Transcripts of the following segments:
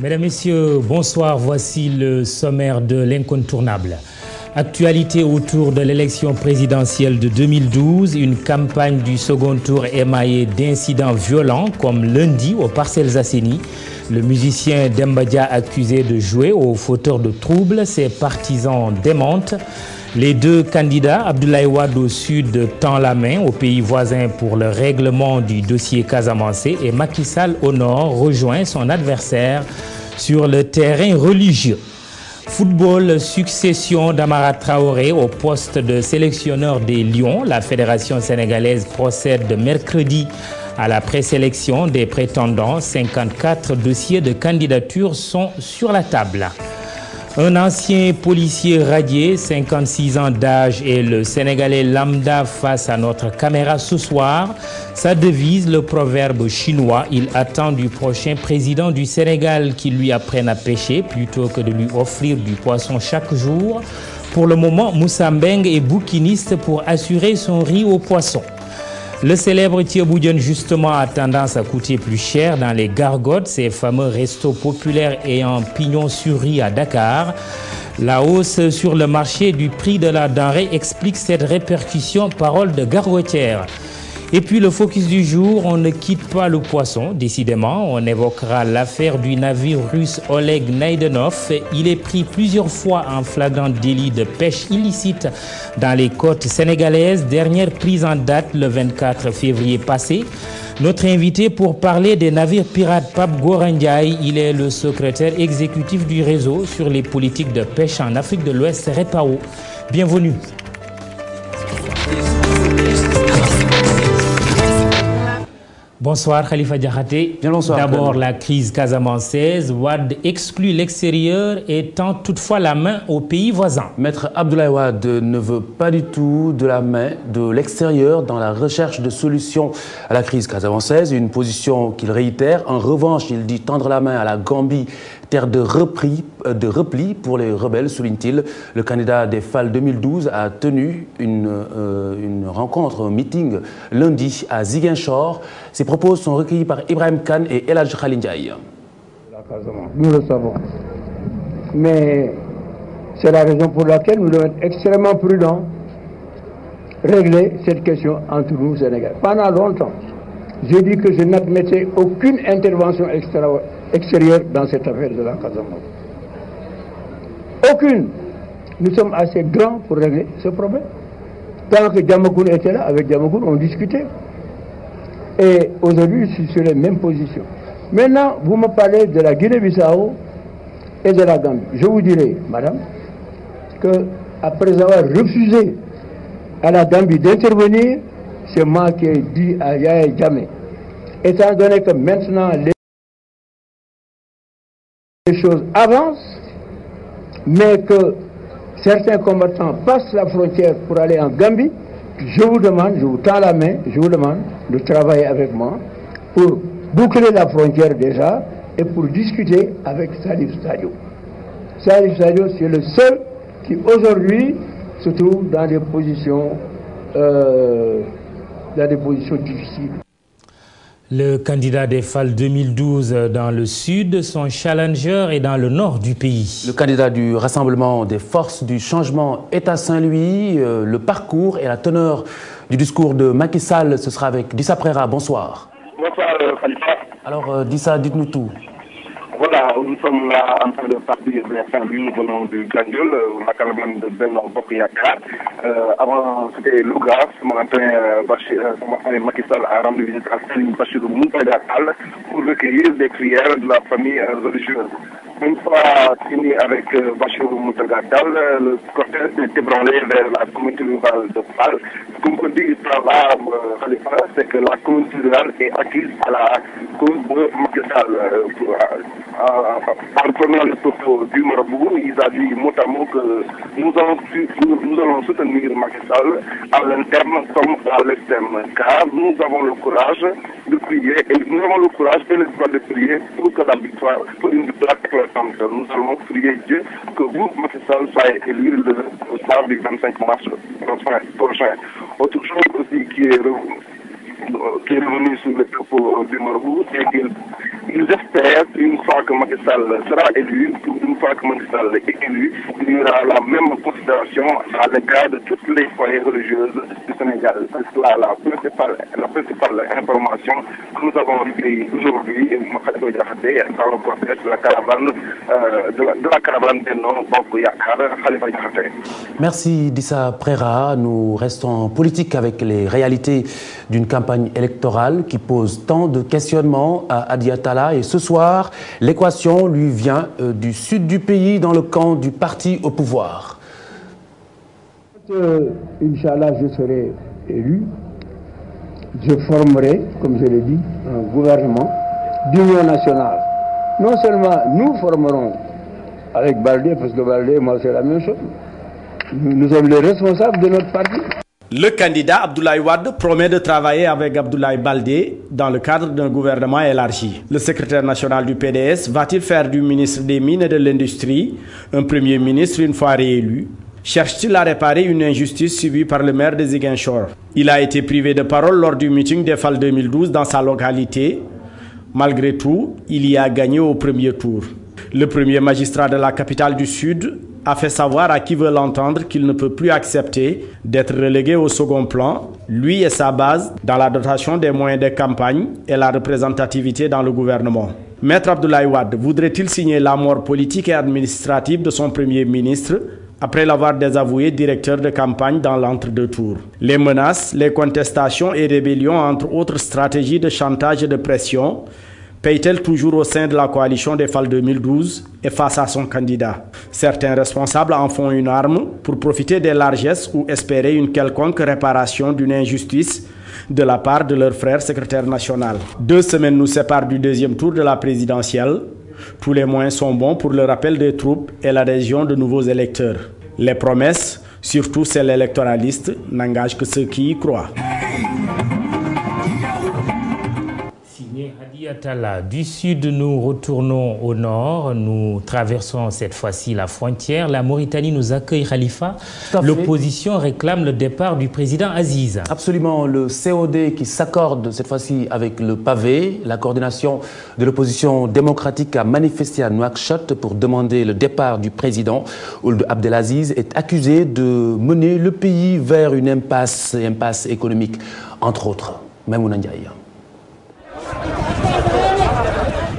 Mesdames, Messieurs, bonsoir. Voici le sommaire de l'incontournable. Actualité autour de l'élection présidentielle de 2012, une campagne du second tour émaillée d'incidents violents comme lundi aux Parcelles Assainies. Le musicien Demba Dia accusé de jouer aux fauteurs de troubles, ses partisans démentent. Les deux candidats, Abdoulaye Wade au sud tend la main aux pays voisins pour le règlement du dossier casamançais et Macky Sall au nord rejoint son adversaire sur le terrain religieux. Football, succession d'Amara Traoré au poste de sélectionneur des Lions. La fédération sénégalaise procède mercredi à la présélection des prétendants. 54 dossiers de candidature sont sur la table. Un ancien policier radié, 56 ans d'âge, et le Sénégalais lambda face à notre caméra ce soir. Sa devise, le proverbe chinois, il attend du prochain président du Sénégal qu'il lui apprenne à pêcher plutôt que de lui offrir du poisson chaque jour. Pour le moment, Moussa Mbeng est bouquiniste pour assurer son riz au poisson. Le célèbre Thiebou Dione, justement, a tendance à coûter plus cher dans les gargotes, ces fameux restos populaires ayant pignon sur rue à Dakar. La hausse sur le marché du prix de la denrée explique cette répercussion, parole de gargotière. Et puis le focus du jour, on ne quitte pas le poisson, décidément. On évoquera l'affaire du navire russe Oleg Naidenov. Il est pris plusieurs fois en flagrant délit de pêche illicite dans les côtes sénégalaises. Dernière prise en date le 24 février passé. Notre invité pour parler des navires pirates, Pape Gora Ndiaye, il est le secrétaire exécutif du réseau sur les politiques de pêche en Afrique de l'Ouest, REPAO. Bienvenue. Bonsoir Khalifa Diakhaté. D'abord la crise casamançaise. Wade exclut l'extérieur et tend toutefois la main aux pays voisins. Maître Abdoulaye Wade ne veut pas du tout de la main de l'extérieur dans la recherche de solutions à la crise casamançaise. Une position qu'il réitère. En revanche, il dit tendre la main à la Gambie, terre de repli pour les rebelles, souligne-t-il. Le candidat des FAL 2012 a tenu une rencontre, un meeting lundi à Ziguinchor. Ses propos sont recueillis par Ibrahim Khan et El Hadj Khalil Ndiaye. Nous le savons. Mais c'est la raison pour laquelle nous devons être extrêmement prudents, régler cette question entre nous, Sénégal. Pendant longtemps, j'ai dit que je n'admettais aucune intervention extérieure dans cette affaire de la Casamance. Aucune. Nous sommes assez grands pour régler ce problème. Tant que Diamacoune était là, avec Diamacoune, on discutait. Et aujourd'hui, je suis sur les mêmes positions. Maintenant, vous me parlez de la Guinée-Bissau et de la Gambie. Je vous dirai, madame, qu'après avoir refusé à la Gambie d'intervenir, c'est moi qui ai dit à Yahya Jammeh, étant donné que maintenant les choses avancent, mais que certains combattants passent la frontière pour aller en Gambie, je vous demande, je vous tends la main, je vous demande de travailler avec moi pour boucler la frontière déjà et pour discuter avec Salif Sadio. Salif Sadio, c'est le seul qui aujourd'hui se trouve dans des positions difficiles. Le candidat des FAL 2012 dans le sud, son challenger est dans le nord du pays. Le candidat du Rassemblement des forces du changement est à Saint-Louis. Le parcours et la teneur du discours de Macky Sall, ce sera avec Dissa Prera. Bonsoir. Bonsoir Khalifa. Alors Dissa, dites-nous tout. Voilà, nous sommes là en train de partir vers Saint-Louis, nous venons du Gandiol, la caravane de Benno Bokk Yakaar. Avant, c'était Louga. Ce matin, Macky Sall a rendu visite à Serigne Bassirou Mountaga Tall pour recueillir des prières de la famille religieuse. Une fois fini avec Bassirou Mountaga Tall, le cortège s'est ébranlé vers la communauté rurale de Fall. Comme on dit là, Khalifa, c'est que la communauté rurale est acquise à la cause de Macky Sall. En prenant le propos du marabout, il a dit mot à mot que nous allons soutenir Macky Sall à l'interne comme à l'externe, car nous avons le courage de prier et nous avons le courage et le droit de prier pour que la victoire, pour une victoire éclatante. Nous allons prier Dieu que vous, Macky Sall, soyez élu le soir du 25 mars prochain. Autre chose aussi qui est revenu sur le propos du marabout, c'est qu'il ils espèrent qu'une fois que Macky Sall sera élu, une fois que Macky Sall est élu, il y aura la même considération à l'égard de toutes les foyers religieuses du Sénégal. C'est la principale information que nous avons recueillie aujourd'hui dans le contexte de la caravane Benno Bokk Yakaar Khalifa Diakhaté. Merci Dissa Préra. Nous restons politiques avec les réalités d'une campagne électorale qui pose tant de questionnements à Hadi Attala. Et ce soir, l'équation lui vient du sud du pays, dans le camp du parti au pouvoir. Inch'Allah, je serai élu. Je formerai, comme je l'ai dit, un gouvernement d'union nationale. Non seulement nous formerons avec Baldé, parce que Baldé et moi c'est la même chose. Nous sommes les responsables de notre parti. Le candidat Abdoulaye Wade promet de travailler avec Abdoulaye Baldé dans le cadre d'un gouvernement élargi. Le secrétaire national du PDS va-t-il faire du ministre des Mines et de l'Industrie un premier ministre une fois réélu? Cherche-t-il à réparer une injustice subie par le maire de Ziguinchor? Il a été privé de parole lors du meeting des FAL 2012 dans sa localité. Malgré tout, il y a gagné au premier tour. Le premier magistrat de la capitale du Sud a fait savoir à qui veut l'entendre qu'il ne peut plus accepter d'être relégué au second plan, lui et sa base, dans la dotation des moyens de campagne et la représentativité dans le gouvernement. Maître Abdoulaye Wade voudrait-il signer la mort politique et administrative de son premier ministre après l'avoir désavoué directeur de campagne dans l'entre-deux tours? Les menaces, les contestations et rébellions, entre autres stratégies de chantage et de pression, paye-t-elle toujours au sein de la coalition des FAL 2012 et face à son candidat? Certains responsables en font une arme pour profiter des largesses ou espérer une quelconque réparation d'une injustice de la part de leur frère secrétaire national. 2 semaines nous séparent du deuxième tour de la présidentielle. Tous les moyens sont bons pour le rappel des troupes et l'adhésion de nouveaux électeurs. Les promesses, surtout celles électoralistes, n'engagent que ceux qui y croient. Hadi Attala, du sud, nous retournons au nord. Nous traversons cette fois-ci la frontière. La Mauritanie nous accueille, Khalifa. L'opposition réclame le départ du président Aziz. Absolument. Le COD qui s'accorde cette fois-ci avec le pavé. La coordination de l'opposition démocratique a manifesté à Nouakchott pour demander le départ du président. Ould Abdelaziz est accusé de mener le pays vers une impasse économique, entre autres. Maimouna Ndiaye.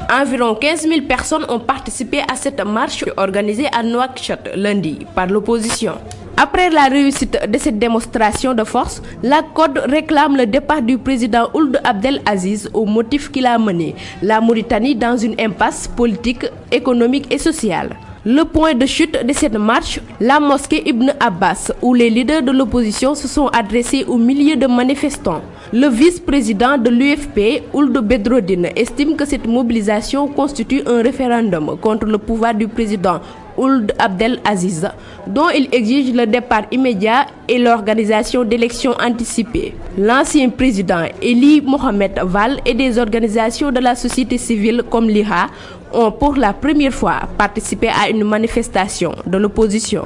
Environ 15 000 personnes ont participé à cette marche organisée à Nouakchott lundi par l'opposition. Après la réussite de cette démonstration de force, la COD réclame le départ du président Ould Abdelaziz au motif qu'il a mené la Mauritanie dans une impasse politique, économique et sociale. Le point de chute de cette marche, la mosquée Ibn Abbas, où les leaders de l'opposition se sont adressés aux milliers de manifestants. Le vice-président de l'UFP, Ould Bedrodine, estime que cette mobilisation constitue un référendum contre le pouvoir du président Ould Abdelaziz, dont il exige le départ immédiat et l'organisation d'élections anticipées. L'ancien président Elie Mohamed Val et des organisations de la société civile comme l'IHA ont pour la première fois participé à une manifestation de l'opposition.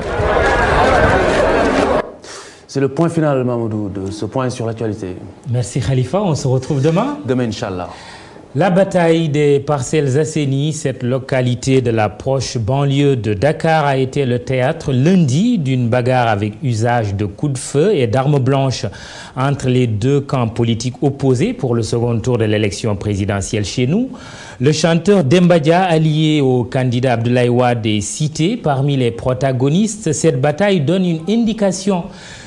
C'est le point final, Mamadou, de ce point sur l'actualité. Merci Khalifa, on se retrouve demain. Demain, Inch'Allah. La bataille des Parcelles Assainies, cette localité de la proche banlieue de Dakar, a été le théâtre lundi d'une bagarre avec usage de coups de feu et d'armes blanches entre les deux camps politiques opposés pour le second tour de l'élection présidentielle chez nous. Le chanteur Demba Dia, allié au candidat Abdoulaye Wade, est cité parmi les protagonistes. Cette bataille donne une indication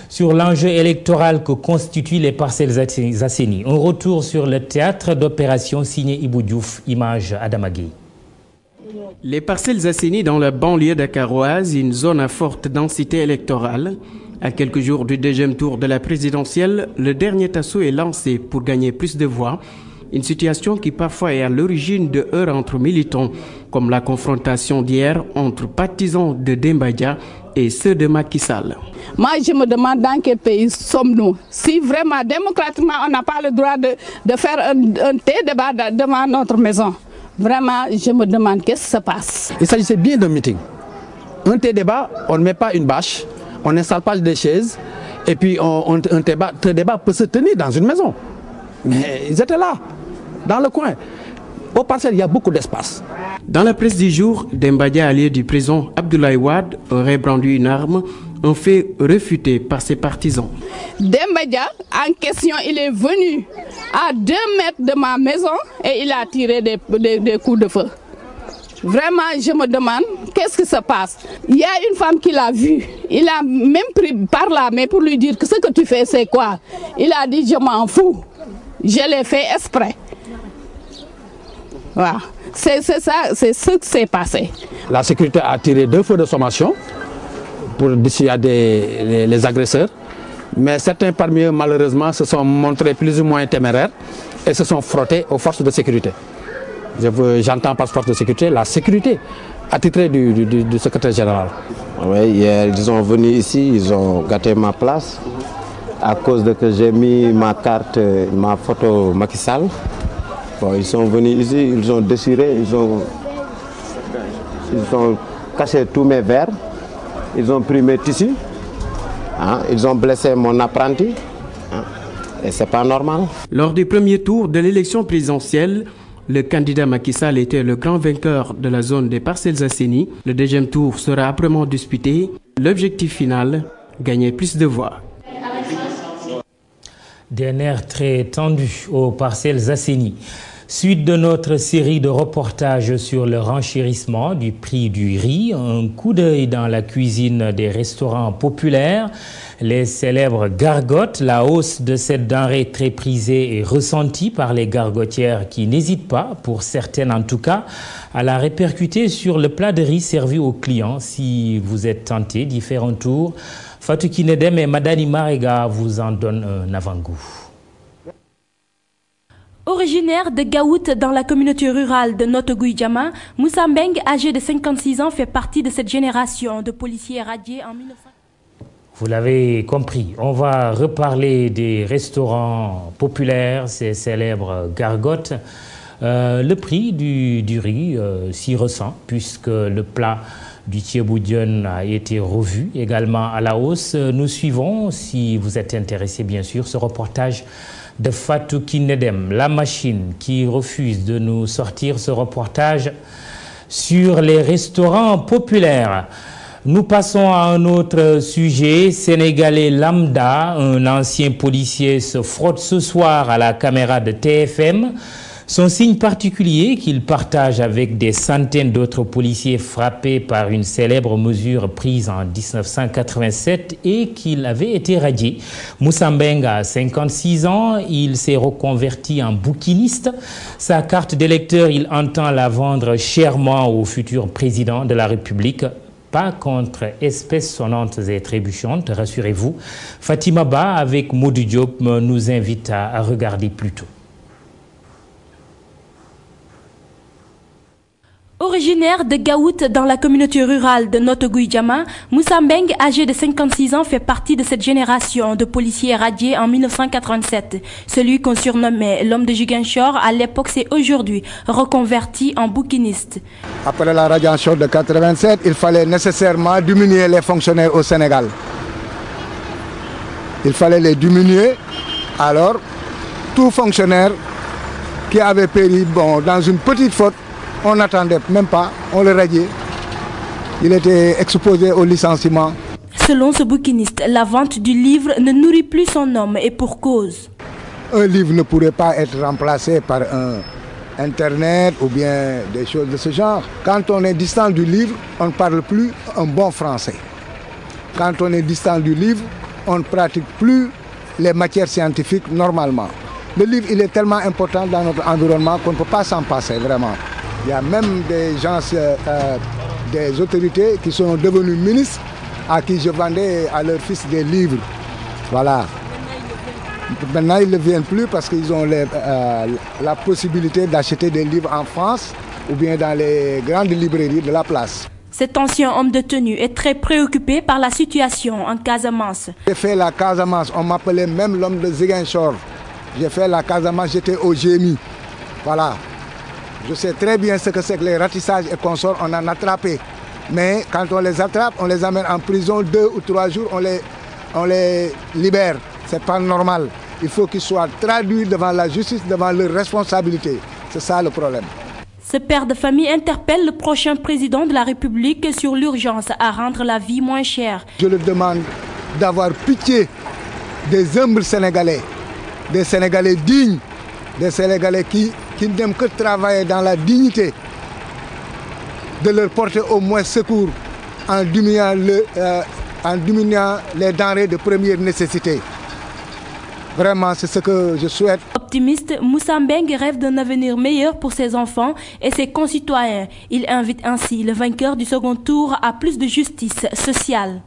sur l'enjeu électoral que constituent les Parcelles Assainies. Un retour sur le théâtre d'opération signé Ibou Diouf, image Adamagui. Les Parcelles Assainies dans la banlieue dakaroise, une zone à forte densité électorale. À quelques jours du deuxième tour de la présidentielle, le dernier assaut est lancé pour gagner plus de voix. Une situation qui parfois est à l'origine de heurts entre militants, comme la confrontation d'hier entre partisans de Demba Dia et ceux de Macky Sall. Moi, je me demande dans quel pays sommes-nous? Si vraiment, démocratiquement, on n'a pas le droit de faire un débat devant notre maison. Vraiment, je me demande qu'est-ce qui se passe. Il s'agissait bien d'un meeting. Un débat, on ne met pas une bâche, on n'installe pas des chaises, et puis un débat peut se tenir dans une maison. Mais ils étaient là, dans le coin. Au Parcelles, il y a beaucoup d'espace. Dans la presse du jour, Demba Dia, allié du président Abdoulaye Wade, aurait brandi une arme, un fait réfuté par ses partisans. Demba Dia, en question, il est venu à 2 mètres de ma maison et il a tiré des coups de feu. Vraiment, je me demande, qu'est-ce qui se passe? Il y a une femme qui l'a vu. Il a même pris par la main pour lui dire que ce que tu fais, c'est quoi? Il a dit, je m'en fous. Je l'ai fait exprès. Voilà. C'est ça, c'est ce qui s'est passé. La sécurité a tiré 2 feux de sommation pour dissuader les agresseurs. Mais certains parmi eux, malheureusement, se sont montrés plus ou moins téméraires et se sont frottés aux forces de sécurité. J'entends par force de sécurité la sécurité attitrée du secrétaire général. Oui, hier, ils sont venus ici, ils ont gâté ma place à cause de que j'ai mis ma carte, ma photo Macky Sall. Bon, ils sont venus ici, ils ont déchiré, ils ont caché tous mes verres, ils ont pris mes tissus, hein, ils ont blessé mon apprenti, hein, et c'est pas normal. Lors du premier tour de l'élection présidentielle, le candidat Macky Sall était le grand vainqueur de la zone des Parcelles Assainies. Le deuxième tour sera âprement disputé. L'objectif final, gagner plus de voix. D'un air très tendu aux Parcelles Assainies. Suite de notre série de reportages sur le renchérissement du prix du riz, un coup d'œil dans la cuisine des restaurants populaires, les célèbres gargotes, la hausse de cette denrée très prisée est ressentie par les gargotières qui n'hésitent pas, pour certaines en tout cas, à la répercuter sur le plat de riz servi aux clients. Si vous êtes tenté d'y faire un tour, Fatou Kinedem et Madani Marega vous en donnent un avant-goût. Originaire de Gaout dans la communauté rurale de Notto-Gouye-Diama, Moussa Mbeng, âgé de 56 ans, fait partie de cette génération de policiers radiés en 1900. Vous l'avez compris, on va reparler des restaurants populaires, ces célèbres gargotes. Le prix du riz s'y ressent puisque le plat du Thieboudion a été revu également à la hausse. Nous suivons, si vous êtes intéressé bien sûr, ce reportage de Fatou Kinedem, la machine qui refuse de nous sortir ce reportage sur les restaurants populaires. Nous passons à un autre sujet. Sénégalais lambda, un ancien policier se frotte ce soir à la caméra de TFM. Son signe particulier qu'il partage avec des centaines d'autres policiers frappés par une célèbre mesure prise en 1987 et qu'il avait été radié. Moussa Mbeng a 56 ans, il s'est reconverti en bouquiniste. Sa carte d'électeur, il entend la vendre chèrement au futur président de la République. Pas contre espèces sonnantes et trébuchantes, rassurez-vous. Fatima Ba avec Modou Diop nous invite à regarder plus tôt. Originaire de Gaout dans la communauté rurale de Notto-Gouye-Diama, Moussa Mbeng, âgé de 56 ans, fait partie de cette génération de policiers radiés en 1987. Celui qu'on surnommait l'homme de Ziguinchor, à l'époque, c'est aujourd'hui reconverti en bouquiniste. Après la radiation de 1987, il fallait nécessairement diminuer les fonctionnaires au Sénégal. Il fallait les diminuer. Alors, tout fonctionnaire qui avait péri dans une petite faute, on n'attendait même pas, on le radiait. Il était exposé au licenciement. Selon ce bouquiniste, la vente du livre ne nourrit plus son homme et pour cause. Un livre ne pourrait pas être remplacé par un Internet ou bien des choses de ce genre. Quand on est distant du livre, on ne parle plus un bon français. Quand on est distant du livre, on ne pratique plus les matières scientifiques normalement. Le livre, il est tellement important dans notre environnement qu'on ne peut pas s'en passer vraiment. Il y a même des gens, des autorités qui sont devenus ministres à qui je vendais à leur fils des livres. Voilà. Maintenant, ils ne viennent plus parce qu'ils ont la possibilité d'acheter des livres en France ou bien dans les grandes librairies de la place. Cet ancien homme de tenue est très préoccupé par la situation en Casamance. J'ai fait la Casamance, on m'appelait même l'homme de Ziguinchor. J'ai fait la Casamance, j'étais au GMI. Voilà. Je sais très bien ce que c'est que les ratissages et consorts, on en a attrapé. Mais quand on les attrape, on les amène en prison 2 ou 3 jours, on les libère. Ce n'est pas normal. Il faut qu'ils soient traduits devant la justice, devant leurs responsabilités. C'est ça le problème. Ce père de famille interpelle le prochain président de la République sur l'urgence à rendre la vie moins chère. Je le demande d'avoir pitié des humbles Sénégalais, des Sénégalais dignes, des Sénégalais qui n'aiment que travailler dans la dignité, de leur porter au moins secours en diminuant les denrées de première nécessité. Vraiment, c'est ce que je souhaite. Optimiste, Moussa Mbengue rêve d'un avenir meilleur pour ses enfants et ses concitoyens. Il invite ainsi le vainqueur du second tour à plus de justice sociale.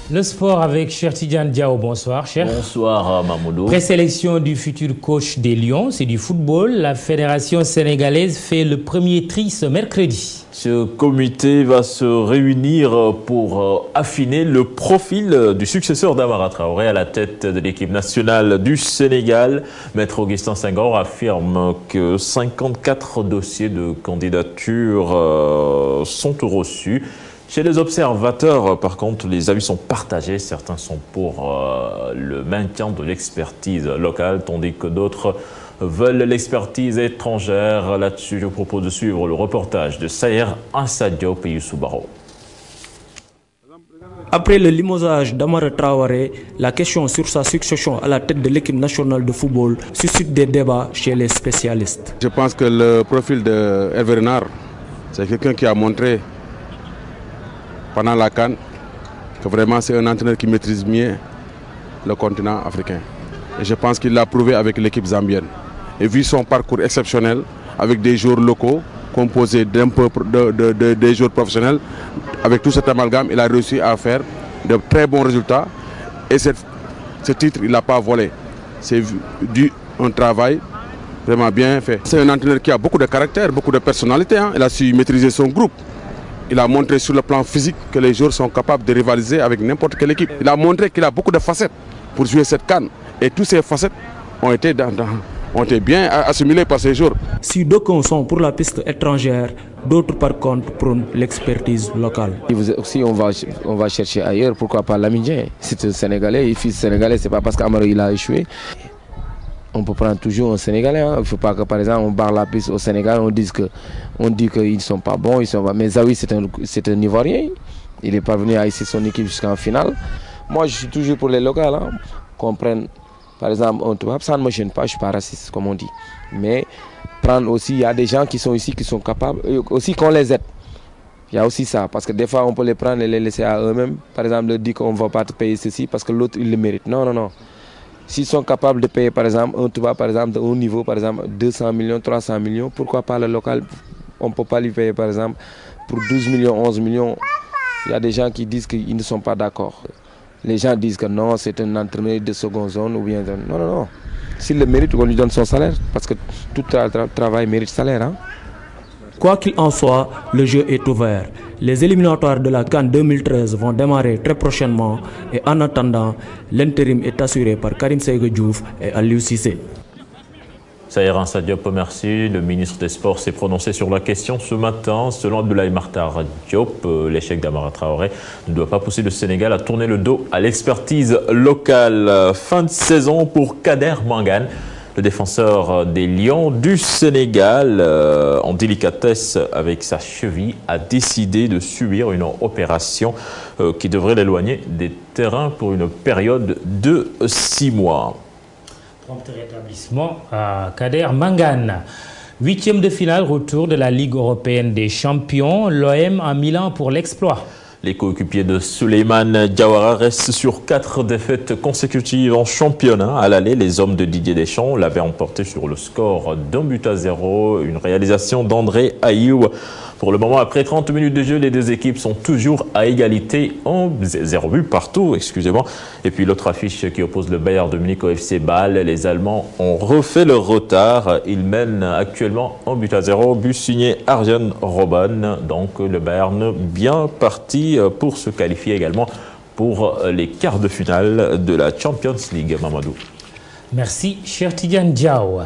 Le sport avec Cheikh Tidiane Diao. Bonsoir, Cheikh. Bonsoir, Mamoudou. Présélection du futur coach des Lions, c'est du football. La fédération sénégalaise fait le premier tri ce mercredi. Ce comité va se réunir pour affiner le profil du successeur d'Amara Traoré à la tête de l'équipe nationale du Sénégal. Maître Augustin Senghor affirme que 54 dossiers de candidature sont reçus. Chez les observateurs, par contre, les avis sont partagés. Certains sont pour le maintien de l'expertise locale, tandis que d'autres veulent l'expertise étrangère. Là-dessus, je vous propose de suivre le reportage de Sayer Ansadiop et Youssou Baro. Après le limogeage d'Amara Traoré, la question sur sa succession à la tête de l'équipe nationale de football suscite des débats chez les spécialistes. Je pense que le profil de Hervé Renard, c'est quelqu'un qui a montré pendant la CAN que vraiment c'est un entraîneur qui maîtrise mieux le continent africain. Et je pense qu'il l'a prouvé avec l'équipe zambienne. Et vu son parcours exceptionnel, avec des joueurs locaux, composés d'un peu des joueurs professionnels, avec tout cet amalgame, il a réussi à faire de très bons résultats. Et ce titre, il ne l'a pas volé. C'est dû à un travail vraiment bien fait. C'est un entraîneur qui a beaucoup de caractère, beaucoup de personnalité. Il a su maîtriser son groupe. Il a montré sur le plan physique que les joueurs sont capables de rivaliser avec n'importe quelle équipe. Il a montré qu'il a beaucoup de facettes pour jouer cette CAN. Et toutes ces facettes ont été bien assimilées par ces joueurs. Si d'aucuns sont pour la piste étrangère, d'autres par contre prônent l'expertise locale. Si on va chercher ailleurs, pourquoi pas Lamine? C'est un Sénégalais, il fils sénégalais, c'est pas parce qu'Amara il a échoué. On peut prendre toujours un Sénégalais. Il ne faut pas que, par exemple, on barre la piste au Sénégal, on dit qu'ils ne sont pas bons. Mais Zawi, c'est un Ivoirien. Il est parvenu à hisser son équipe jusqu'en finale. Moi, je suis toujours pour les locaux. Qu'on prenne, par exemple, un Toubab. Ça ne me gêne pas, je ne suis pas raciste, comme on dit. Mais prendre aussi, il y a des gens qui sont ici, qui sont capables, aussi qu'on les aide. Il y a aussi ça, parce que des fois, on peut les prendre et les laisser à eux-mêmes. Par exemple, leur dire qu'on ne va pas te payer ceci parce que l'autre, il le mérite. Non, non, non. S'ils sont capables de payer, par exemple, un Touba, par exemple, de haut niveau, par exemple, 200 millions, 300 millions, pourquoi pas le local? On ne peut pas lui payer, par exemple, pour 12 millions, 11 millions. Il y a des gens qui disent qu'ils ne sont pas d'accord. Les gens disent que non, c'est un entraîneur de seconde zone ou bien... Non, non, non. S'il le mérite, on lui donne son salaire, parce que tout travail mérite salaire. Hein? Quoi qu'il en soit, le jeu est ouvert. Les éliminatoires de la CAN 2013 vont démarrer très prochainement et en attendant, l'intérim est assuré par Karim Séga Diouf et Aliou Cissé. Sayer Ansadiop, merci. Le ministre des Sports s'est prononcé sur la question ce matin. Selon Abdoulaye Makhtar Diop, l'échec d'Amara Traoré ne doit pas pousser le Sénégal à tourner le dos à l'expertise locale. Fin de saison pour Kader Mangane. Le défenseur des Lions du Sénégal, en délicatesse avec sa cheville, a décidé de subir une opération qui devrait l'éloigner des terrains pour une période de 6 mois. Prompt rétablissement à Kader Mangane. 8e de finale, retour de la Ligue européenne des champions. L'OM à Milan pour l'exploit. Les coéquipiers de Souleymane Diawara restent sur 4 défaites consécutives en championnat. À l'aller, les hommes de Didier Deschamps l'avaient emporté sur le score d'1-0. Une réalisation d'André Ayew. Pour le moment, après 30 minutes de jeu, les deux équipes sont toujours à égalité en 0 but partout, excusez-moi. Et puis l'autre affiche qui oppose le Bayern de Munich au FC Bâle. Les Allemands ont refait leur retard. Ils mènent actuellement 1-0. But signé Arjen Robben. Donc le Bayern bien parti pour se qualifier également pour les quarts de finale de la Champions League. Mamadou. Merci, cher Tidiane Diao.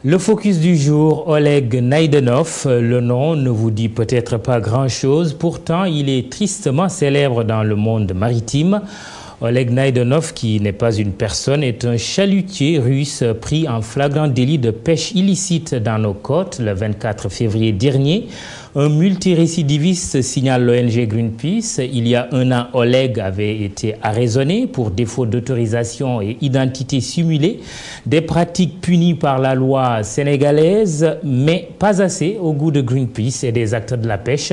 Le focus du jour, Oleg Naidenov. Le nom ne vous dit peut-être pas grand-chose. Pourtant, il est tristement célèbre dans le monde maritime. Oleg Naïdonov, qui n'est pas une personne, est un chalutier russe pris en flagrant délit de pêche illicite dans nos côtes le 24 février dernier. Un multirécidiviste, signale l'ONG Greenpeace. Il y a un an, Oleg avait été arraisonné pour défaut d'autorisation et identité simulée, des pratiques punies par la loi sénégalaise, mais pas assez au goût de Greenpeace et des acteurs de la pêche.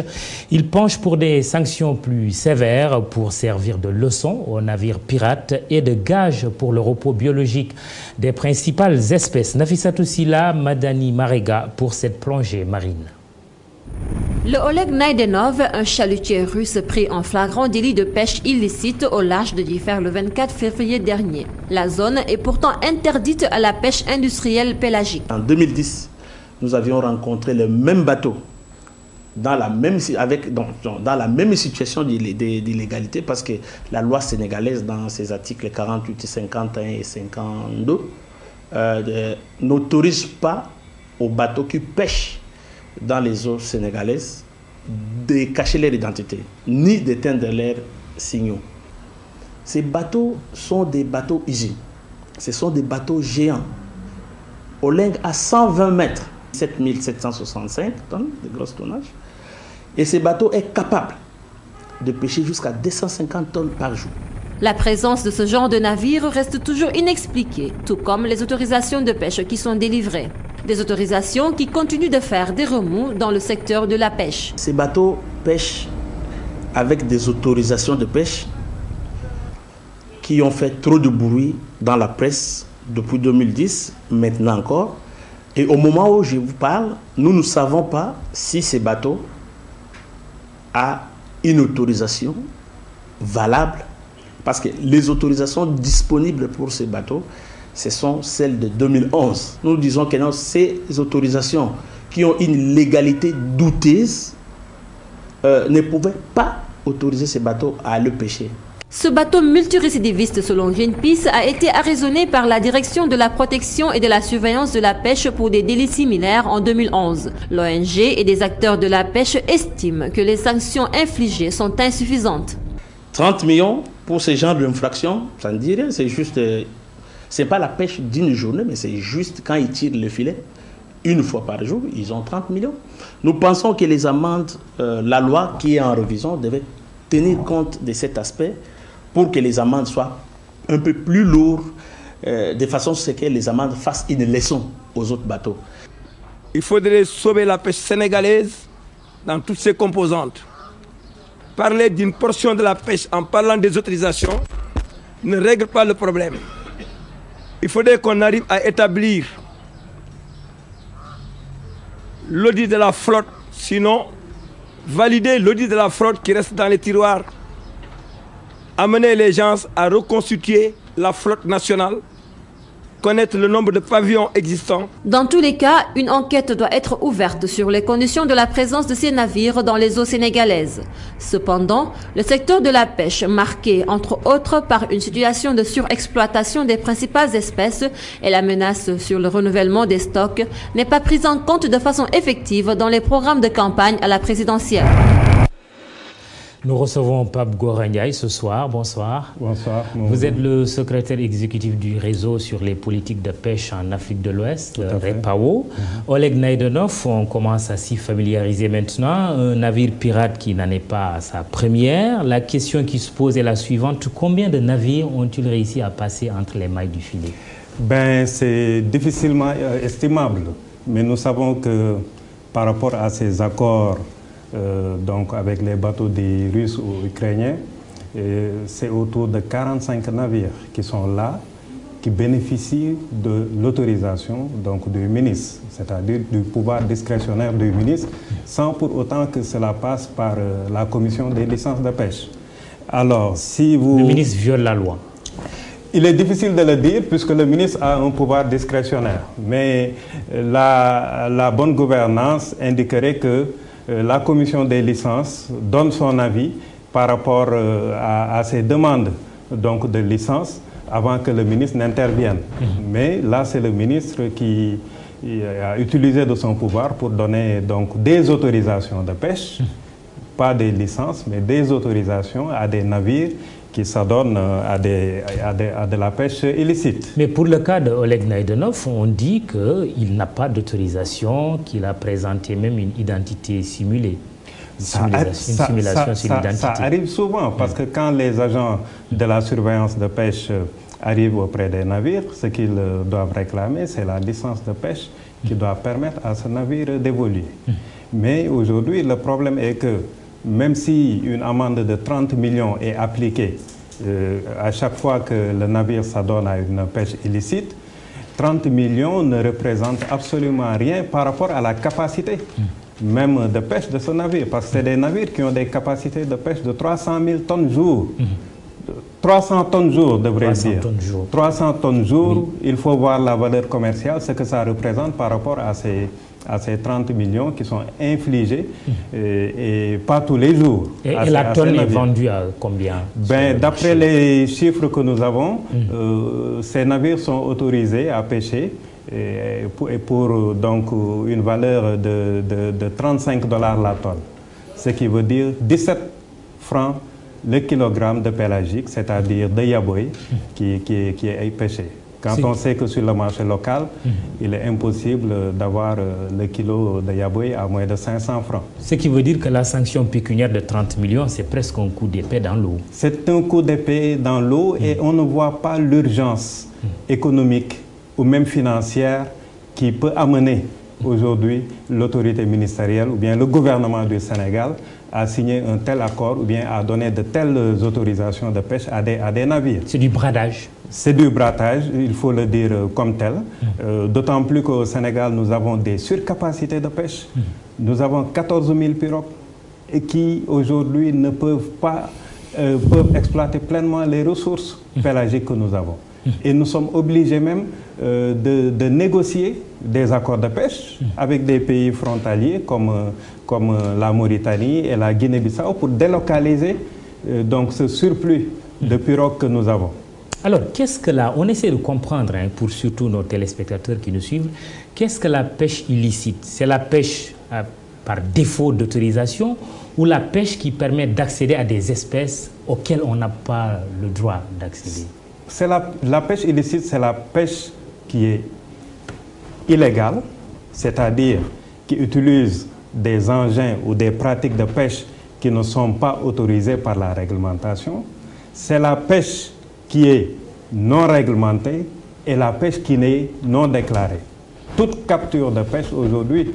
Il penche pour des sanctions plus sévères pour servir de leçon aux navires pirates et de gage pour le repos biologique des principales espèces. Nafissatou Silla, Madani Marega pour cette plongée marine. Le Oleg Naïdonov, un chalutier russe pris en flagrant délit de pêche illicite au large de Differ le 24 février dernier. La zone est pourtant interdite à la pêche industrielle pélagique. En 2010, nous avions rencontré le même bateau dans la même situation d'illégalité parce que la loi sénégalaise, dans ses articles 48, 51 et 52, n'autorise pas aux bateaux qui pêchent dans les eaux sénégalaises de cacher leur identité, ni d'éteindre leurs signaux. Ces bateaux sont des bateaux usines. Ce sont des bateaux géants. Oleg a 120 mètres, 7765 tonnes de gros tonnage. Et ce bateau est capable de pêcher jusqu'à 250 tonnes par jour. La présence de ce genre de navire reste toujours inexpliquée, tout comme les autorisations de pêche qui sont délivrées. Des autorisations qui continuent de faire des remous dans le secteur de la pêche. Ces bateaux pêchent avec des autorisations de pêche qui ont fait trop de bruit dans la presse depuis 2010, maintenant encore. Et au moment où je vous parle, nous ne savons pas si ces bateaux ont une autorisation valable. Parce que les autorisations disponibles pour ces bateaux, ce sont celles de 2011. Nous disons que non, ces autorisations qui ont une légalité douteuse ne pouvaient pas autoriser ces bateaux à aller pêcher. Ce bateau multirécidiviste, selon Greenpeace, a été arraisonné par la Direction de la protection et de la surveillance de la pêche pour des délits similaires en 2011. L'ONG et des acteurs de la pêche estiment que les sanctions infligées sont insuffisantes. 30 millions pour ce genre d'infraction, ça ne dit rien, c'est juste... c'est pas la pêche d'une journée, mais c'est juste quand ils tirent le filet, une fois par jour, ils ont 30 millions. Nous pensons que les amendes, la loi qui est en révision devait tenir compte de cet aspect pour que les amendes soient un peu plus lourdes, de façon à ce que les amendes fassent une leçon aux autres bateaux. Il faudrait sauver la pêche sénégalaise dans toutes ses composantes. Parler d'une portion de la pêche en parlant des autorisations ne règle pas le problème. Il faudrait qu'on arrive à établir l'audit de la flotte, sinon valider l'audit de la flotte qui reste dans les tiroirs, amener les gens à reconstituer la flotte nationale, connaître le nombre de pavillons existants. Dans tous les cas, une enquête doit être ouverte sur les conditions de la présence de ces navires dans les eaux sénégalaises. Cependant, le secteur de la pêche, marqué entre autres par une situation de surexploitation des principales espèces et la menace sur le renouvellement des stocks, n'est pas pris en compte de façon effective dans les programmes de campagne à la présidentielle. Nous recevons Pape Goraniaï ce soir. Bonsoir. Bonsoir. Vous êtes le secrétaire exécutif du réseau sur les politiques de pêche en Afrique de l'Ouest, REPAO. Oleg Naïdonov, on commence à s'y familiariser maintenant. Un navire pirate qui n'en est pas à sa première. La question qui se pose est la suivante. Combien de navires ont-ils réussi à passer entre les mailles du filet? C'est difficilement estimable. Mais nous savons que par rapport à ces accords donc avec les bateaux des Russes ou Ukrainiens, c'est autour de 45 navires qui sont là, qui bénéficient de l'autorisation du ministre, c'est-à-dire du pouvoir discrétionnaire du ministre, sans pour autant que cela passe par la commission des licences de pêche. Alors, si vous... Le ministre viole la loi. Il est difficile de le dire puisque le ministre a un pouvoir discrétionnaire, mais la bonne gouvernance indiquerait que la commission des licences donne son avis par rapport à ces demandes de licence avant que le ministre n'intervienne. Mais là, c'est le ministre qui a utilisé de son pouvoir pour donner des autorisations de pêche, pas des licences, mais des autorisations à des navires qui s'adonnent à de la pêche illicite. Mais pour le cas de Oleg Naidenov, on dit qu'il n'a pas d'autorisation, qu'il a présenté même une identité simulée. Ça arrive souvent parce que quand les agents de la surveillance de pêche arrivent auprès des navires, ce qu'ils doivent réclamer, c'est la licence de pêche qui doit permettre à ce navire d'évoluer. Mais aujourd'hui, le problème est que même si une amende de 30 millions est appliquée à chaque fois que le navire s'adonne à une pêche illicite, 30 millions ne représentent absolument rien par rapport à la capacité même de pêche de ce navire. Parce que c'est des navires qui ont des capacités de pêche de 300 000 tonnes jour. 300 tonnes jour, devrais-je dire. 300 tonnes jour, il faut voir la valeur commerciale, ce que ça représente par rapport à ces 30 millions qui sont infligés et pas tous les jours. Et la tonne est vendue à combien? D'après les chiffres que nous avons, ces navires sont autorisés à pêcher et pour donc une valeur de 35 $ la tonne. Ce qui veut dire 17 francs le kilogramme de pélagique, c'est-à-dire de yaboy qui est pêché. Quand on sait que sur le marché local, il est impossible d'avoir le kilo de yaboy à moins de 500 francs. Ce qui veut dire que la sanction pécuniaire de 30 millions, c'est presque un coup d'épée dans l'eau. C'est un coup d'épée dans l'eau et on ne voit pas l'urgence économique ou même financière qui peut amener aujourd'hui l'autorité ministérielle ou bien le gouvernement du Sénégal à signer un tel accord ou bien à donner de telles autorisations de pêche à des navires. C'est du bradage. C'est du bradage, il faut le dire comme tel. D'autant plus qu'au Sénégal, nous avons des surcapacités de pêche. Nous avons 14 000 pirogues et qui aujourd'hui ne peuvent pas exploiter pleinement les ressources pélagiques que nous avons. Et nous sommes obligés même de négocier des accords de pêche avec des pays frontaliers comme la Mauritanie et la Guinée-Bissau pour délocaliser donc ce surplus de pirogues que nous avons. Alors, qu'est-ce que on essaie de comprendre, pour surtout nos téléspectateurs qui nous suivent, qu'est-ce que la pêche illicite? C'est la pêche par défaut d'autorisation ou la pêche qui permet d'accéder à des espèces auxquelles on n'a pas le droit d'accéder? C'est la pêche illicite, c'est la pêche qui est illégale, c'est-à-dire qui utilise des engins ou des pratiques de pêche qui ne sont pas autorisées par la réglementation. C'est la pêche qui est non réglementée et la pêche qui n'est non déclarée. Toute capture de pêche aujourd'hui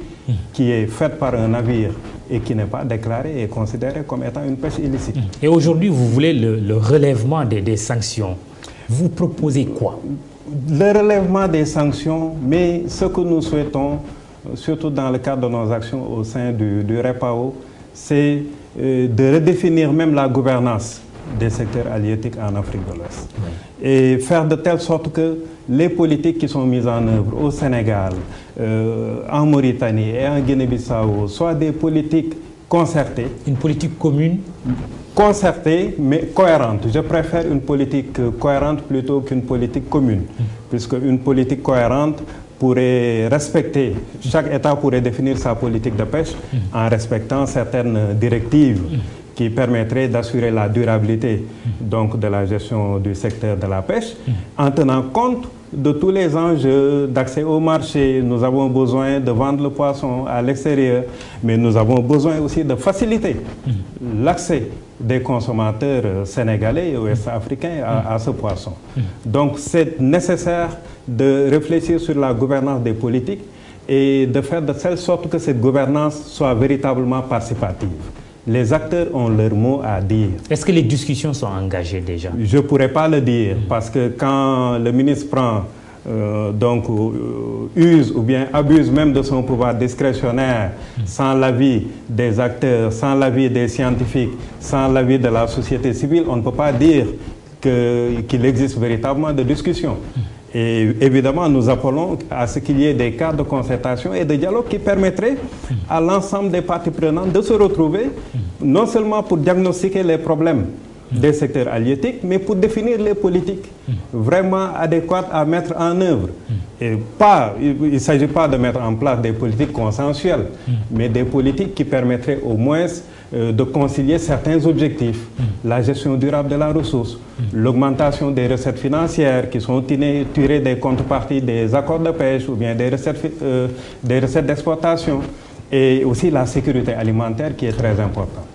qui est faite par un navire et qui n'est pas déclarée est considérée comme étant une pêche illicite. Et aujourd'hui, vous voulez le relèvement des sanctions. Vous proposez quoi? Le relèvement des sanctions, mais ce que nous souhaitons, surtout dans le cadre de nos actions au sein du REPAO, c'est de redéfinir même la gouvernance des secteurs halieutiques en Afrique de l'Ouest. Et faire de telle sorte que les politiques qui sont mises en œuvre au Sénégal, en Mauritanie et en Guinée-Bissau soient des politiques concertées. Une politique commune? Concertée, mais cohérente. Je préfère une politique cohérente plutôt qu'une politique commune, puisque une politique cohérente pourrait respecter, chaque État pourrait définir sa politique de pêche en respectant certaines directives qui permettraient d'assurer la durabilité donc, de la gestion du secteur de la pêche, en tenant compte de tous les enjeux d'accès au marché. Nous avons besoin de vendre le poisson à l'extérieur, mais nous avons besoin aussi de faciliter l'accès des consommateurs sénégalais et ouest-africains à ce poisson. Donc c'est nécessaire de réfléchir sur la gouvernance des politiques et de faire de telle sorte que cette gouvernance soit véritablement participative. Les acteurs ont leur mot à dire. Est-ce que les discussions sont engagées déjà? Je ne pourrais pas le dire parce que quand le ministre prend use ou bien abuse même de son pouvoir discrétionnaire sans l'avis des acteurs, sans l'avis des scientifiques, sans l'avis de la société civile, on ne peut pas dire qu'il existe véritablement de discussion. Et évidemment, nous appelons à ce qu'il y ait des cadres de concertation et de dialogue qui permettraient à l'ensemble des parties prenantes de se retrouver, non seulement pour diagnostiquer les problèmes des secteurs halieutiques, mais pour définir les politiques vraiment adéquates à mettre en œuvre. Et il ne s'agit pas de mettre en place des politiques consensuelles, mais des politiques qui permettraient au moins de concilier certains objectifs. La gestion durable de la ressource, l'augmentation des recettes financières qui sont tirées des contreparties des accords de pêche ou bien des recettes d'exportation, et aussi la sécurité alimentaire qui est très importante.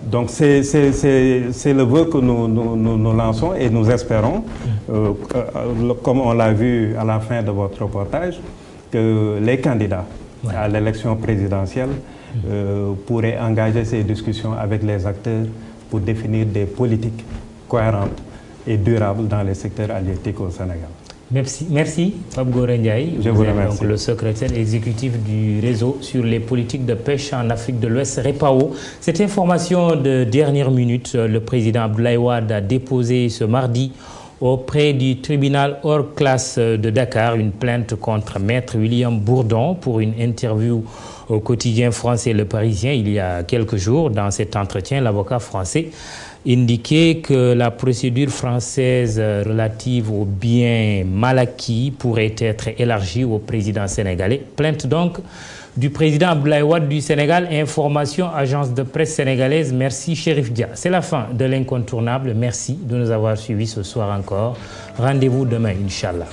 Donc c'est le vœu que nous lançons et nous espérons, comme on l'a vu à la fin de votre reportage, que les candidats à l'élection présidentielle pourraient engager ces discussions avec les acteurs pour définir des politiques cohérentes et durables dans les secteurs halieutiques au Sénégal. Merci Pape Goré Ndiaye. Je vous remercie. Donc le secrétaire exécutif du réseau sur les politiques de pêche en Afrique de l'Ouest, REPAO. Cette information de dernière minute, le président Abdoulaye Wade a déposé ce mardi auprès du tribunal hors classe de Dakar une plainte contre maître William Bourdon pour une interview au quotidien français Le Parisien il y a quelques jours. Dans cet entretien, l'avocat français indiquait que la procédure française relative aux biens mal acquis pourrait être élargie au président sénégalais. Plainte donc du président Abdoulaye Wade du Sénégal. Information, agence de presse sénégalaise. Merci Chérif Dia. C'est la fin de l'incontournable. Merci de nous avoir suivis ce soir encore. Rendez-vous demain, Inch'Allah.